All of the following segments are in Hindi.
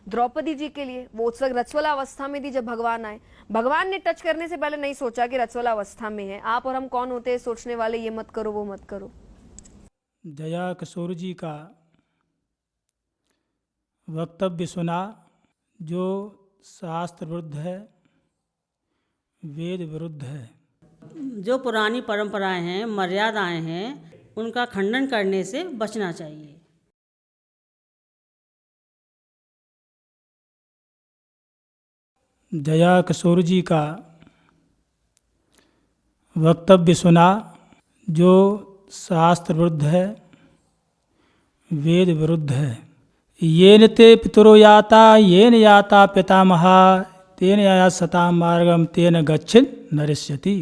द्रौपदी जी के लिए वो उत्सव रजस्वला अवस्था में थी जब भगवान आए। भगवान ने टच करने से पहले नहीं सोचा कि रजस्वला अवस्था में है। आप और हम कौन होते हैं सोचने वाले, ये मत करो वो मत करो। दया किशोर जी का वक्तव्य सुना जो शास्त्र विरुद्ध है, वेद विरुद्ध है। जो पुरानी परंपराएं हैं, मर्यादाएं हैं, उनका खंडन करने से बचना चाहिए। दया किशोर जी का वक्तव्य सुना जो शास्त्र विरुद्ध है, वेद विरुद्ध है। येन ते पितरो याता येन याता पितामहा तेन याया सताम मार्गम तेन गच्छिन नरिष्यति।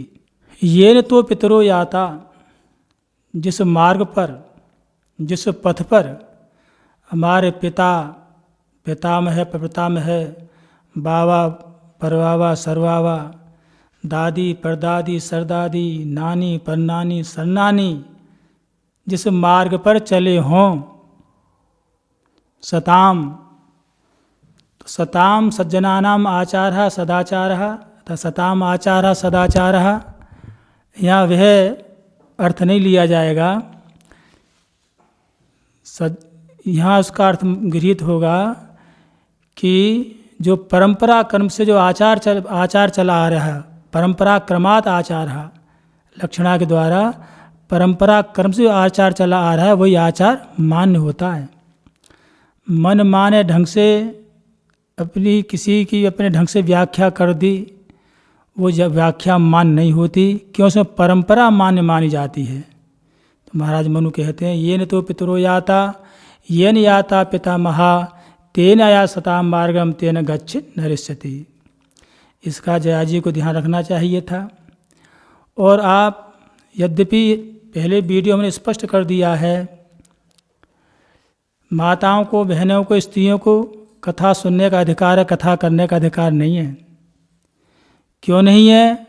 येन तो पितरो याता, जिस मार्ग पर, जिस पथ पर हमारे पिता, पितामह, प्रपितामह, बाबा, परबाबा, सरबाबा, दादी, परदादी, सरदादी, नानी, परनानी, सरनानी जिस मार्ग पर चले हों, सताम, तो सताम सज्जनानाम आचारः सदाचारः, तो सताम आचारः सदाचारः, यहाँ वह अर्थ नहीं लिया जाएगा। यहाँ उसका अर्थ गृहीत होगा कि जो परंपरा क्रम से जो आचार चला आ रहा है, परंपरा क्रमात् आचार है, लक्षणा के द्वारा परंपरा क्रम से जो आचार चला आ रहा है वही आचार मान्य होता है। मन माने ढंग से अपनी किसी की अपने ढंग से व्याख्या कर दी, वो जब व्याख्या मान्य नहीं होती, क्यों उसमें परंपरा मान्य मानी जाती है। तो महाराज मनु कहते हैं येन तो पितरो याता येन याता पितामहा तेन या सताम मार्गम तेन गच्छित नरिष्यति। इसका जया जी को ध्यान रखना चाहिए था। और आप यद्यपि पहले वीडियो में स्पष्ट कर दिया है, माताओं को, बहनों को, स्त्रियों को कथा सुनने का अधिकार है, कथा करने का अधिकार नहीं है। क्यों नहीं है?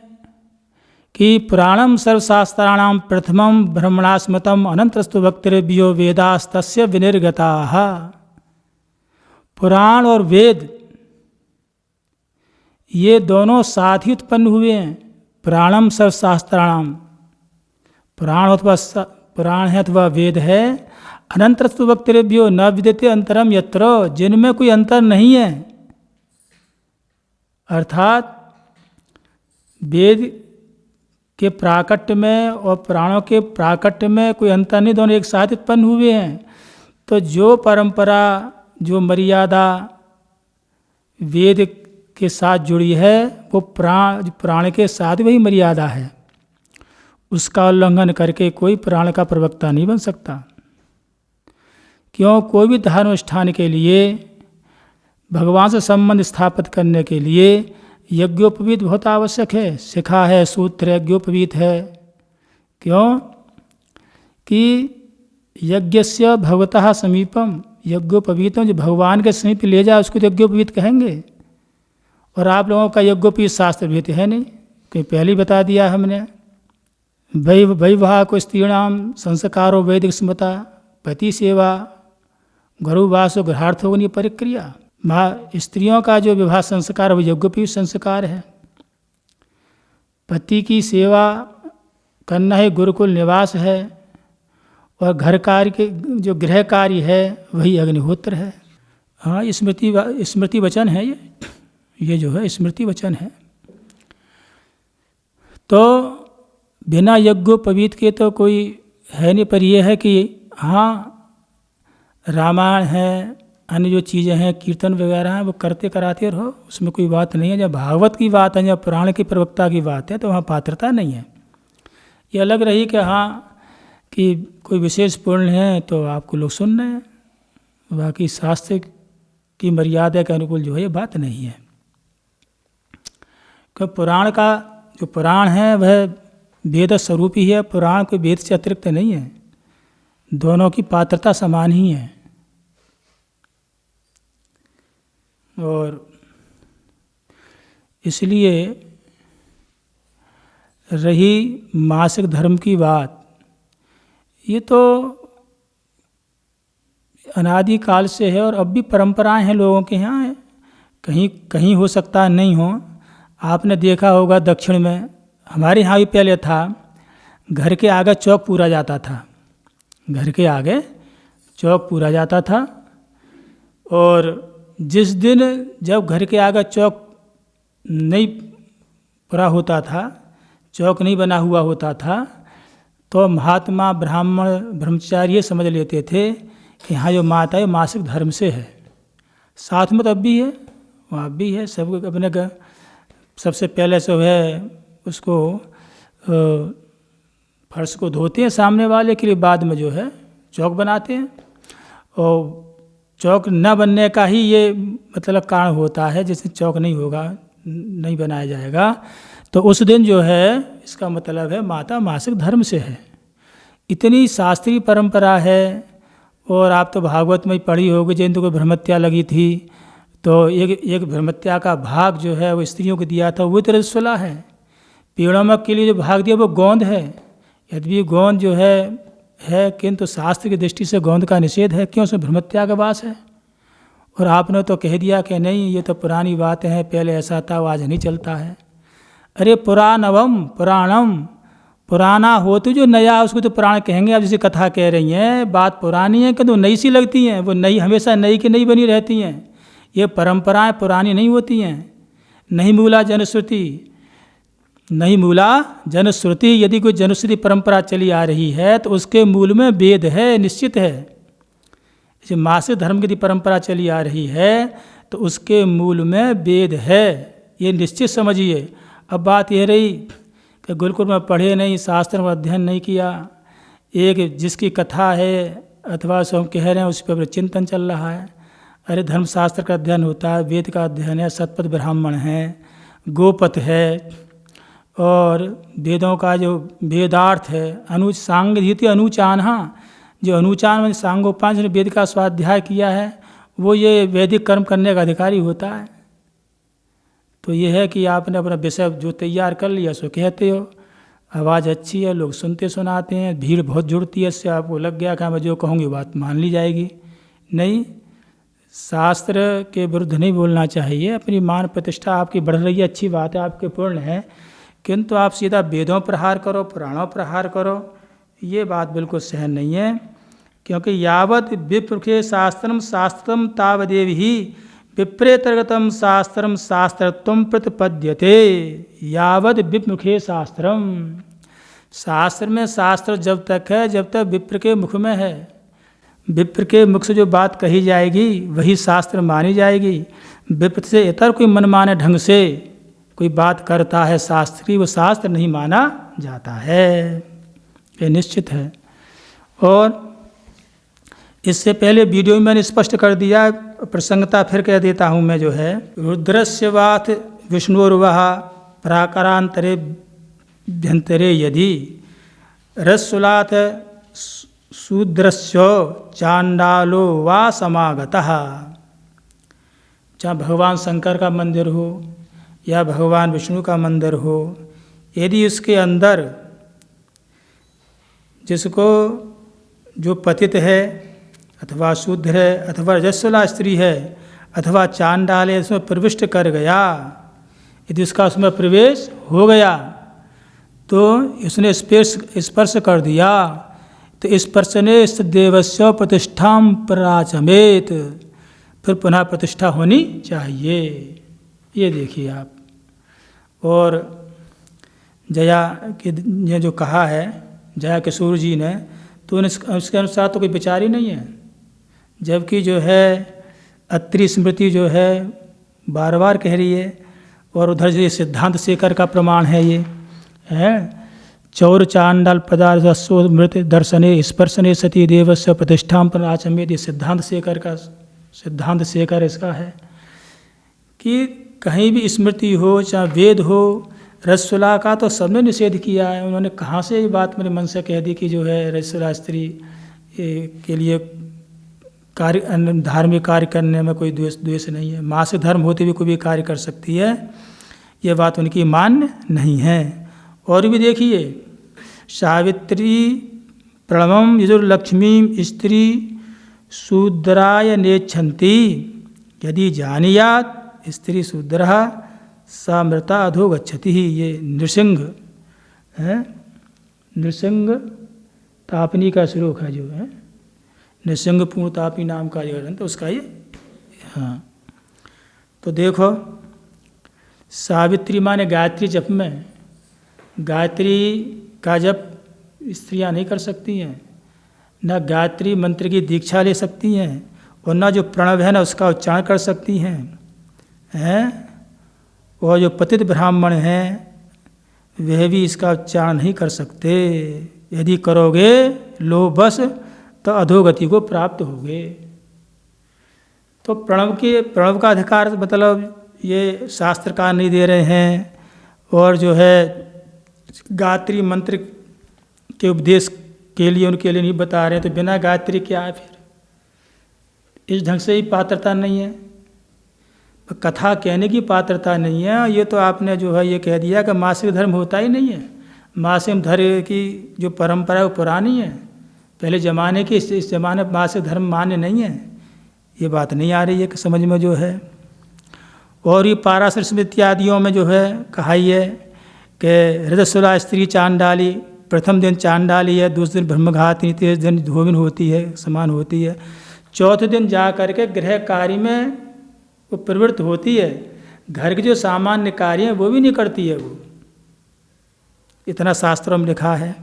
कि पुराणम सर्वशास्त्राणाम प्रथमम ब्रह्मणास्मतम अनंतस्तु वक्तव्यो वेदास्तस्य विनिर्गताः। पुराण और वेद ये दोनों साथ ही उत्पन्न हुए हैं। पुराणम सर्वशास्त्राणाम, पुराण है अथवा वेद है। अनंतस्तु वक्तव्यो न विद्यते अंतरम यत्र, जिनमें कोई अंतर नहीं है। अर्थात वेद के प्राकट्य में और पुराणों के प्राकट्य में कोई अंतर नहीं, दोनों एक साथ उत्पन्न हुए हैं। तो जो परंपरा, जो मर्यादा वेद के साथ जुड़ी है वो पुराण के साथ वही मर्यादा है। उसका उल्लंघन करके कोई पुराण का प्रवक्ता नहीं बन सकता। क्यों? कोई भी धर्म अनुष्ठान के लिए, भगवान से संबंध स्थापित करने के लिए यज्ञोपवीत बहुत आवश्यक है। शिखा है, सूत्र यज्ञोपवीत है। क्यों? कि यज्ञस्य भगवतः समीपम, यज्ञोपवीतम जो भगवान के समीप ले जाए उसको यज्ञोपवीत कहेंगे। और आप लोगों का यज्ञोपवीत शास्त्र भी है नहीं, कहीं पहले ही बता दिया हमने। वैवाह को स्त्रीणाम संस्कारो वैदिक स्मृता, पति सेवा गरुवासो गृहार्थोगनी परिक्रिया। स्त्रियों का जो विवाह संस्कार वो यज्ञोपवीत संस्कार है। पति की सेवा करना है, गुरुकुल निवास है। और घर कार्य के जो गृह कार्य है वही अग्निहोत्र है। हाँ, स्मृति वचन है ये जो है स्मृति वचन है। तो बिना यज्ञोपवीत के तो कोई है नहीं। पर यह है कि हाँ, रामायण है, अन्य जो चीज़ें हैं, कीर्तन वगैरह हैं, वो करते कराते रहो, उसमें कोई बात नहीं है। जब भागवत की बात है, जब पुराण की प्रवक्ता की बात है तो वहाँ पात्रता नहीं है। ये अलग रही कि हाँ कि कोई विशेष पुण्य है तो आपको लोग सुन रहे हैं, बाकी शास्त्र की मर्यादा के अनुकूल जो है ये बात नहीं है। क्योंकि पुराण का जो पुराण है वह वेद स्वरूप ही है। पुराण कोई वेद से अतिरिक्त नहीं है, दोनों की पात्रता समान ही है। और इसलिए रही मासिक धर्म की बात, ये तो अनादि काल से है और अब भी परंपराएं हैं लोगों के यहाँ। कहीं कहीं हो सकता है नहीं हो। आपने देखा होगा दक्षिण में, हमारे यहाँ भी पहले था, घर के आगे चौक पूरा जाता था, घर के आगे चौक पूरा जाता था। और जिस दिन जब घर के आगे चौक नहीं पूरा होता था, चौक नहीं बना हुआ होता था, तो महात्मा ब्राह्मण ब्रह्मचारी ये समझ लेते थे कि यहाँ जो माता है मासिक धर्म से है। साथ में तो अब भी है, वहाँ भी है, सब अपने सबसे पहले जो है उसको फर्श को धोते हैं सामने वाले के लिए, बाद में जो है चौक बनाते हैं। और चौक न बनने का ही ये मतलब कारण होता है, जैसे चौक नहीं होगा, नहीं बनाया जाएगा, तो उस दिन जो है इसका मतलब है माता मासिक धर्म से है। इतनी शास्त्रीय परंपरा है। और आप तो भागवत में ही पढ़ी होगी, जैन को ब्रह्मत्या लगी थी, तो एक ब्रह्मत्या का भाग जो है वो स्त्रियों को दिया था, वो तो रजस्वला है। पीड़ोमक के लिए जो भाग दिया वो गोंद है। यद्यपि गोंद जो है किंतु शास्त्र की दृष्टि से गोंद का निषेध है, क्यों? उसमें ब्रह्मत्या का वास है। और आपने तो कह दिया कि नहीं ये तो पुरानी बातें हैं, पहले ऐसा था, वो आज नहीं चलता है। अरे पुराणवम पुराणम, पुराना हो तो जो नया उसको तो पुराण कहेंगे। आप जैसे कथा कह रही हैं, बात पुरानी है किंतु नई सी लगती हैं, वो नई हमेशा नई की नई बनी रहती हैं। ये परंपराएं पुरानी नहीं होती हैं। नहीं मूला जनश्रुति, नहीं मूला जनश्रुति। यदि कोई जनश्रुति परंपरा चली आ रही है तो उसके मूल में वेद है, निश्चित है। जैसे मासिक धर्म की यदि परंपरा चली आ रही है तो उसके मूल में वेद है, ये निश्चित समझिए। अब बात यह रही कि गुरुकुल में पढ़े नहीं, शास्त्र में अध्ययन नहीं किया, एक जिसकी कथा है अथवा सो हम कह रहे हैं उस पर चिंतन चल रहा है। अरे धर्मशास्त्र का अध्ययन होता है, वेद का अध्ययन है, शतपथ ब्राह्मण है, गोपथ है, और वेदों का जो वेदार्थ है, सांग धीति अनुचानहा, जो अनुचान में सांगोपांच ने वेद का स्वाध्याय किया है, वो ये वैदिक कर्म करने का अधिकारी होता है। तो ये है कि आपने अपना विषय जो तैयार कर लिया सो कहते हो, आवाज़ अच्छी है, लोग सुनते सुनाते हैं, भीड़ बहुत जुड़ती है, इससे आपको लग गया कि मैं जो कहूँगी बात मान ली जाएगी। नहीं, शास्त्र के विरुद्ध नहीं बोलना चाहिए। अपनी मान प्रतिष्ठा आपकी बढ़ रही है, अच्छी बात है, आपके पूर्ण है, किंतु आप सीधा वेदों पर हार करो, पुराणों पर हार करो, ये बात बिल्कुल सहन नहीं है। क्योंकि यावत विप्रखे शास्त्रम शास्त्रम तावदेव ही विप्रेतर्गतम शास्त्रम शास्त्रत्वम प्रतिपद्यते। यावत विप्रखे शास्त्रम, शास्त्र में शास्त्र जब तक है जब तक विप्र के मुख में है। विप्र के मुख से जो बात कही जाएगी वही शास्त्र मानी जाएगी। विप्र से इतर कोई मनमाने ढंग से कोई बात करता है शास्त्री, वो शास्त्र नहीं माना जाता है, ये निश्चित है। और इससे पहले वीडियो में मैंने स्पष्ट कर दिया, प्रसंगता फिर कह देता हूँ मैं, जो है रुद्रस्य वाथ विष्णुर्वः प्राकारांतरे भ्यंतरे यदि रसुलाथ शूद्रस्य चांडालो वा समागतः। चाहे भगवान शंकर का मंदिर हो या भगवान विष्णु का मंदिर हो, यदि उसके अंदर जिसको जो पतित है अथवा शूद्र है अथवा रजस्वला स्त्री है अथवा चांडाल है, उसमें प्रविष्ट कर गया, यदि उसका उसमें प्रवेश हो गया तो उसने स्पर्श कर दिया, तो स्पर्श ने इस देवस्य प्रतिष्ठाम पराचमेत, फिर पुनः प्रतिष्ठा होनी चाहिए। ये देखिए आप। और जया के ये जो कहा है जया किशोर जी ने, तो उसके अनुसार तो कोई विचार ही नहीं है। जबकि जो है अत्रि स्मृति जो है बार बार कह रही है, और उधर जो सिद्धांत शेखर का प्रमाण है, ये है चौर चांडाल पदार्थो मृत दर्शने स्पर्शने सती देवस्य प्रतिष्ठाम पर आचमेत। सिद्धांत शेखर इसका है कि कहीं भी स्मृति हो चाहे वेद हो, रससुला का तो सबने निषेध किया है। उन्होंने कहाँ से ये बात मेरे मन से कह दी कि जो है रससुला स्त्री के लिए कार्य धार्मिक कार्य करने में कोई द्वेष नहीं है, मासिक धर्म होते हुए कोई भी कार्य कर सकती है, ये बात उनकी मान्य नहीं है। और भी देखिए, सावित्री प्रणवम यजुर्लक्ष्मी स्त्री शूद्राय नेच्छन्ति यदि जानीयात स्त्री शूद्रः सा मृता अधो गच्छति ही। ये नृसिंह है, नृसिंह तापनी का श्लोक है जो है, नृसिंह पूर्ण तापनी नाम का जो ग्रंथ उसका ये। हाँ, तो देखो सावित्री माने गायत्री जप में, गायत्री का जप स्त्रियां नहीं कर सकती हैं, न गायत्री मंत्र की दीक्षा ले सकती हैं, और न जो प्रणव है ना उसका उच्चारण कर सकती हैं। और जो पतित ब्राह्मण हैं वह भी इसका उच्चारण नहीं कर सकते। यदि करोगे लो बस तो अधोगति को प्राप्त होगे। तो प्रणव का अधिकार मतलब ये शास्त्रकार नहीं दे रहे हैं, और जो है गायत्री मंत्र के उपदेश के लिए उनके लिए नहीं बता रहे हैं। तो बिना गायत्री क्या है फिर? इस ढंग से ही पात्रता नहीं है, कथा कहने की पात्रता नहीं है। ये तो आपने जो है ये कह दिया कि मासिक धर्म होता ही नहीं है। मासिक धर्म की जो परंपरा है वो पुरानी है, पहले ज़माने की, इस ज़माने में मासिक धर्म मान्य नहीं है। ये बात नहीं आ रही है कि समझ में जो है। और ये पाराशर स्मृति आदियों में जो है कहा ही है कि हृदयसुला स्त्री चांडाली, प्रथम दिन चांडाली है, दूसरे दिन ब्रह्मघातिनी, तीसरे दिन धोबिन होती है, समान होती है, चौथे दिन जा कर के गृह कार्य में वो प्रवृत्त होती है। घर के जो सामान्य कार्य हैं वो भी नहीं करती है वो। इतना शास्त्रों में लिखा है।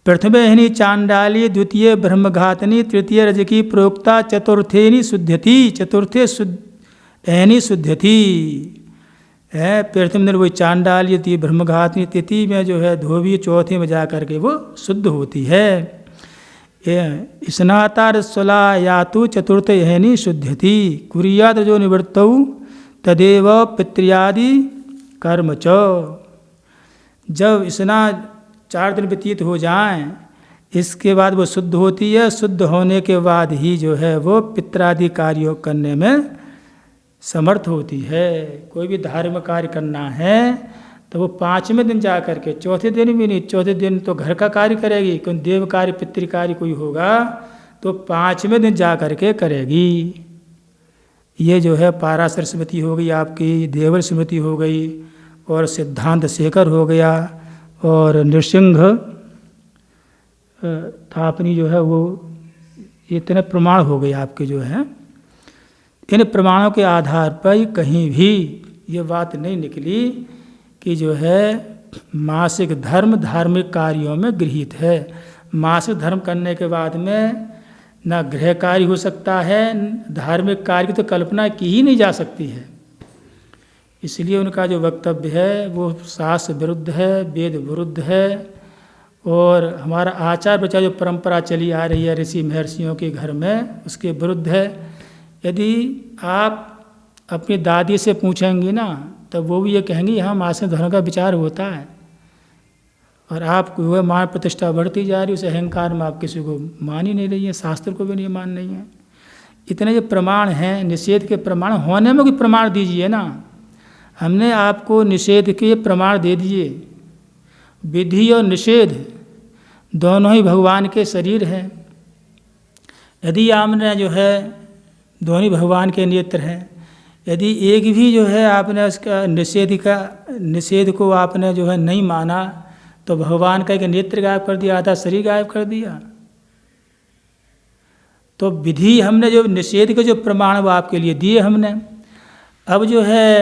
प्रथमे हिनी चांडाली, द्वितीय ब्रह्मघातिनी, तृतीय रजकी प्रोक्ता, चतुर्थेनी शुद्ध्यति, चतुर्थे एहनी शुद्ध्यति है। प्रथम दिन वही चांडाल, द्वितीय ब्रह्मघातिनी, तृतीय में जो है धोबी, चौथे में जा कर के वो शुद्ध होती है। स्नाता रसला यातु चतुर्थ एहनी शुद्ध्यति, कुरियात जो निवृत्तौ तदेव पितृयादि कर्म च। जब स्नान 4 दिन व्यतीत हो जाएं, इसके बाद वो शुद्ध होती है। शुद्ध होने के बाद ही जो है वो पितरादि कार्यों करने में समर्थ होती है। कोई भी धार्मिक कार्य करना है तो वो 5वें दिन जा कर के, चौथे दिन भी नहीं, चौथे दिन तो घर का कार्य करेगी, कोई देव कार्य पितृ कार्य कोई होगा तो 5वें दिन जा कर के करेगी। ये जो है पाराशर स्मृति हो गई आपकी, देवर स्मृति हो गई, और सिद्धांत शेखर हो गया, और नृसिंह थापनी जो है वो, इतने प्रमाण हो गए आपके जो है। इन प्रमाणों के आधार पर कहीं भी ये बात नहीं निकली कि जो है मासिक धर्म धार्मिक कार्यों में गृहीत है। मासिक धर्म करने के बाद में न गृह कार्य हो सकता है, धार्मिक कार्य की तो कल्पना की ही नहीं जा सकती है। इसलिए उनका जो वक्तव्य है वो शास्त्र विरुद्ध है, वेद विरुद्ध है, और हमारा आचार विचार जो परंपरा चली आ रही है ऋषि महर्षियों के घर में उसके विरुद्ध है। यदि आप अपनी दादी से पूछेंगी ना तब वो भी ये कहेंगी हाँ मासिक धर्म का विचार होता है, और आप वह मान प्रतिष्ठा बढ़ती जा रही है, उस अहंकार में आप किसी को मान ही नहीं रही है, शास्त्र को भी नहीं मान रही है। इतने जो प्रमाण हैं निषेध के प्रमाण होने में कोई प्रमाण दीजिए ना। हमने आपको निषेध के प्रमाण दे दिए। विधि और निषेध दोनों ही भगवान के शरीर हैं। यदि आपने जो है दोनों ही भगवान के नेत्र हैं, यदि एक भी जो है आपने उसका निषेध को आपने जो है नहीं माना तो भगवान का एक नेत्र गायब कर दिया, आधा शरीर गायब कर दिया। तो विधि हमने जो निषेध के जो प्रमाण वो आपके लिए दिए हमने। अब जो है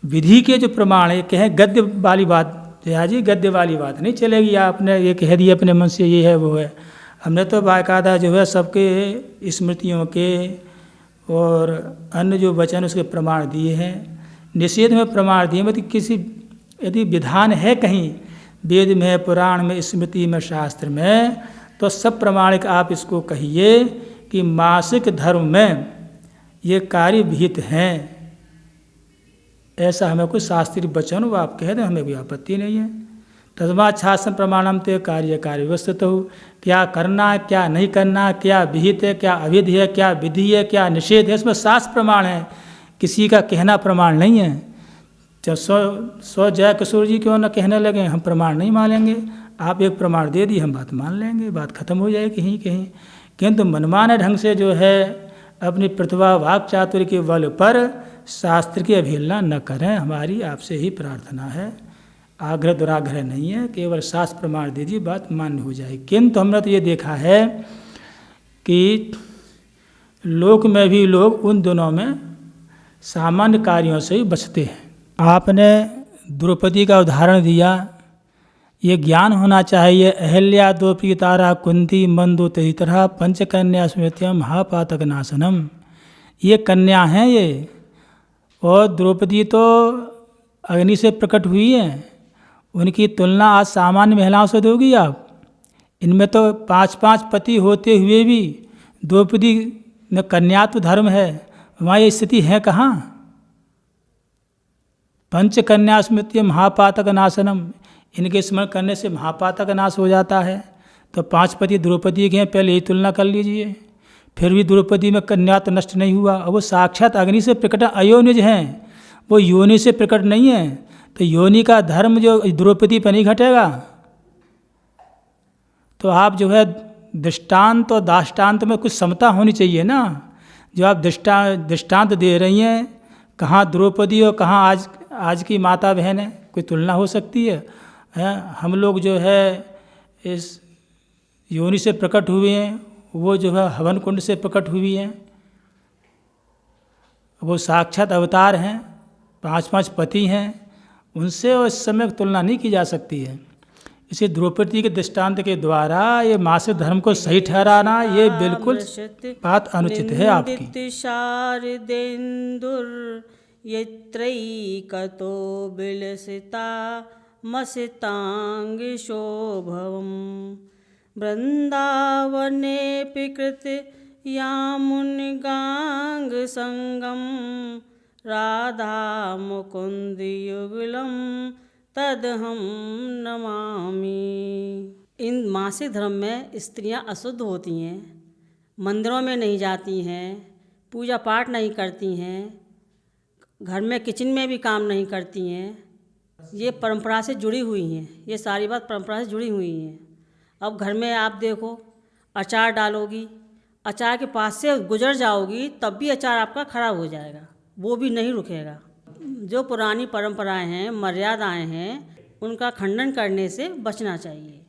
विधि के जो प्रमाण है कहें गद्य वाली बात, जया जी गद्य वाली बात नहीं चलेगी। आपने ये कह दिया अपने मन से ये है वो है। हमने तो बाकायदा जो है सबके स्मृतियों के और अन्य जो वचन उसके प्रमाण दिए हैं। निषेध में प्रमाण दिए, मतलब किसी यदि विधान है कहीं वेद में, पुराण में, स्मृति में, शास्त्र में, तो सब प्रमाणिक आप इसको कहिए कि मासिक धर्म में ये कार्य विहित हैं। ऐसा हमें कोई शास्त्रीय वचन वो आप कह दें, हमें कोई आपत्ति नहीं है। तस्मात् शास्त्रम प्रमाणम ते कार्य व्यवस्थित हो। क्या करना है क्या नहीं करना, क्या विहित है क्या अविध है, क्या विधि है क्या निषेध है, इसमें शास्त्र प्रमाण है, किसी का कहना प्रमाण नहीं है। जब सौ जय किशोर जी क्यों न कहने लगे हम प्रमाण नहीं मानेंगे, आप एक प्रमाण दे दिए हम बात मान लेंगे, बात खत्म हो जाए कहीं कहीं। किंतु मनमाने ढंग से जो है अपनी प्रतिभा वाक चातुर्य के बल पर शास्त्र की अवहेलना न करें, हमारी आपसे ही प्रार्थना है। आग्रह दुराग्रह नहीं है, केवल शास्त्र प्रमाण दीजिए, बात मान्य हो जाए। किंतु हमने तो ये देखा है कि लोक में भी लोग उन दिनों में सामान्य कार्यों से ही बचते हैं। आपने द्रौपदी का उदाहरण दिया, ये ज्ञान होना चाहिए। अहल्या द्रौपदी तारा कुंती मंदो तहितरा पंचकन्या स्मृत्यम महापातक नाशनम, ये कन्या हैं ये, और द्रौपदी तो अग्नि से प्रकट हुई हैं। उनकी तुलना आज सामान्य महिलाओं से दोगी आप? इनमें तो 5-5 पति होते हुए भी द्रौपदी में कन्यात्व धर्म है, वहाँ ये स्थिति है कहाँ? पंचकन्या स्मृति महापातक नाशनम, इनके स्मरण करने से महापातक नाश हो जाता है। तो 5 पति द्रौपदी के हैं, पहले यही तुलना कर लीजिए। फिर भी द्रौपदी में कन्यात्व नष्ट नहीं हुआ, और वो साक्षात अग्नि से प्रकट अयोनिज हैं, वो योनि से प्रकट नहीं है। तो योनि का धर्म जो द्रौपदी पर नहीं घटेगा। तो आप जो है दृष्टांत और दाष्टांत में कुछ समता होनी चाहिए ना। जो आप दृष्टांत दे रही हैं, कहाँ द्रौपदी और कहाँ आज की माता बहन है, कोई तुलना हो सकती है? हम लोग जो है इस योनि से प्रकट हुए हैं, वो जो है हवन कुंड से प्रकट हुई हैं, वो साक्षात अवतार हैं, 5-5 पति हैं, उनसे उस समय तुलना नहीं की जा सकती है। इसे द्रौपदी के दृष्टांत के द्वारा ये मासिक धर्म को सही ठहराना, ये बिल्कुल बात अनुचित है आपकी। शारदेन्दुर यत्रैकतो विलसिता मसितांग शोभवम् वृंदावनेऽपि कृत यामुनिगांग संगम राधा मुकुंद युगलम तदहम नमामि। इन मासिक धर्म में स्त्रियां अशुद्ध होती हैं, मंदिरों में नहीं जाती हैं, पूजा पाठ नहीं करती हैं, घर में किचन में भी काम नहीं करती हैं। ये परंपरा से जुड़ी हुई हैं, ये सारी बात परंपरा से जुड़ी हुई हैं। अब घर में आप देखो, अचार डालोगी, अचार के पास से गुजर जाओगी तब भी अचार आपका खराब हो जाएगा, वो भी नहीं रुकेगा। जो पुरानी परंपराएं हैं, मर्यादाएं हैं, उनका खंडन करने से बचना चाहिए।